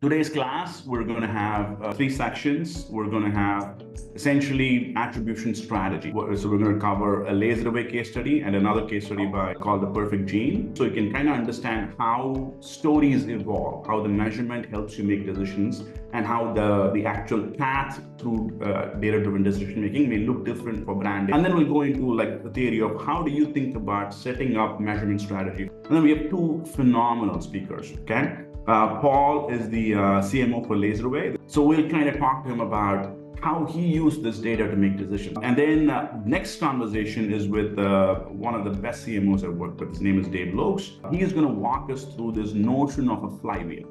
Today's class, we're going to have three sections. We're going to have essentially attribution strategy. So we're going to cover a LaserAway case study and another case study called the perfect gene. So you can kind of understand how stories evolve, how the measurement helps you make decisions, and how the actual path through data-driven decision making may look different for branding. And then we'll go into like the theory of how do you think about setting up measurement strategy. And then we have two phenomenal speakers, okay? Paul is the CMO for LaserAway. So we'll kind of talk to him about how he used this data to make decisions. And then next conversation is with one of the best CMOs I've worked with. His name is Dave Lokes. He is going to walk us through this notion of a flywheel.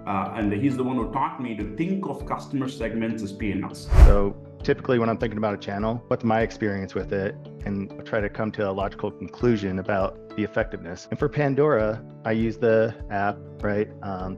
And he's the one who taught me to think of customer segments as P&Ls. So typically when I'm thinking about a channel, what's my experience with it? And I try to come to a logical conclusion about the effectiveness. And for Pandora, I use the app, right?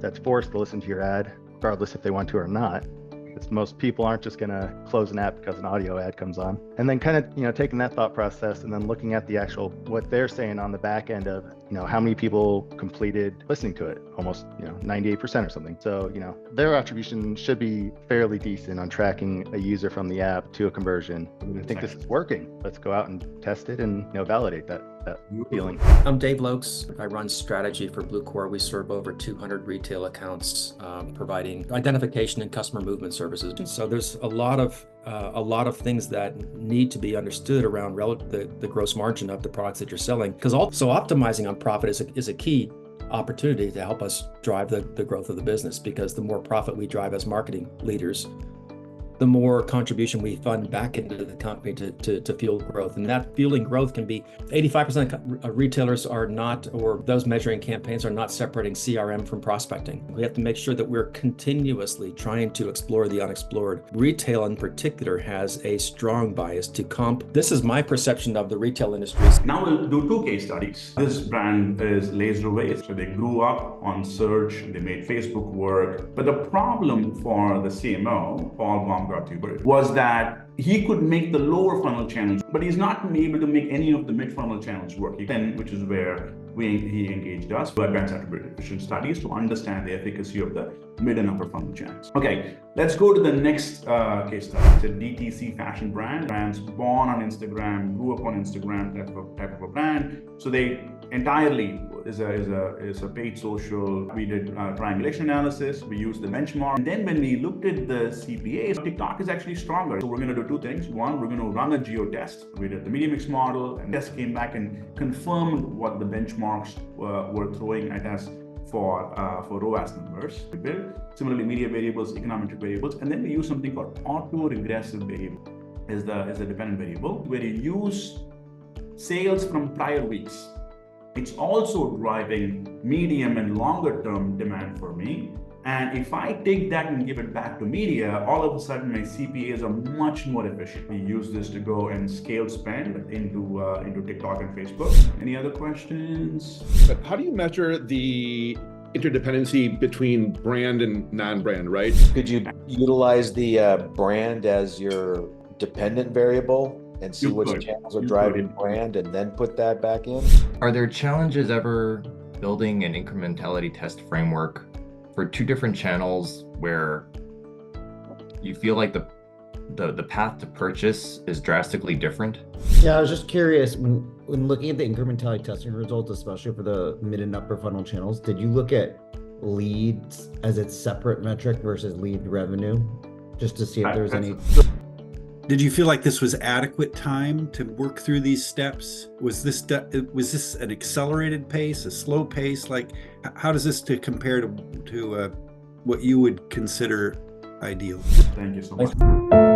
That's forced to listen to your ad, regardless if they want to or not. Because most people aren't just gonna close an app because an audio ad comes on. And then kind of, taking that thought process and then looking at the actual, what they're saying on the back end of, how many people completed listening to it, almost, 98% or something. So, their attribution should be fairly decent on tracking a user from the app to a conversion. I think this is working. Let's go out and test it and, validate that feeling. I'm Dave Lokes. I run strategy for Bluecore. We serve over 200 retail accounts, providing identification and customer movement services. So there's a lot of things that need to be understood around the gross margin of the products that you're selling. Because also optimizing on profit is a key opportunity to help us drive the growth of the business. Because the more profit we drive as marketing leaders, the more contribution we fund back into the company to fuel growth. And that fueling growth can be 85% of retailers are not, or those measuring campaigns are not separating CRM from prospecting. We have to make sure that we're continuously trying to explore the unexplored. Retail in particular has a strong bias to comp. This is my perception of the retail industry. Now we'll do two case studies. This brand is LaserAway. So they grew up on search, they made Facebook work. But the problem for the CMO, Paul Baumgartner, was that he could make the lower funnel channels, but he's not able to make any of the mid funnel channels work, which is where he engaged us for advanced attribution studies to understand the efficacy of the mid and upper funnel channels. Okay, let's go to the next case study. It's a DTC fashion brand. Brands born on Instagram, grew up on Instagram type of a brand. So they entirely is a paid social. We did triangulation analysis. We used the benchmark. And then when we looked at the CPAs, TikTok is actually stronger. So we're going to do two things. One, we're going to run a geo test. We did the media mix model, and test came back and confirmed what the benchmarks were throwing at us for ROAS numbers. We built similarly media variables, econometric variables, and then we use something called auto-regressive variable is a dependent variable where you use sales from prior weeks. It's also driving medium and longer term demand for me. And if I take that and give it back to media, all of a sudden my CPAs are much more efficient. We use this to go and scale spend into TikTok and Facebook. Any other questions? But how do you measure the interdependency between brand and non-brand, right? Could you utilize the brand as your dependent variable and see which channels are driving brand and then put that back in? Are there challenges ever building an incrementality test framework for two different channels where you feel like the path to purchase is drastically different? Yeah, I was just curious, when looking at the incrementality testing results, especially for the mid and upper funnel channels, did you look at leads as its separate metric versus lead revenue, just to see if there was any? Did you feel like this was adequate time to work through these steps? Was this an accelerated pace, a slow pace? Like, how does this compare to what you would consider ideal? Thank you so much.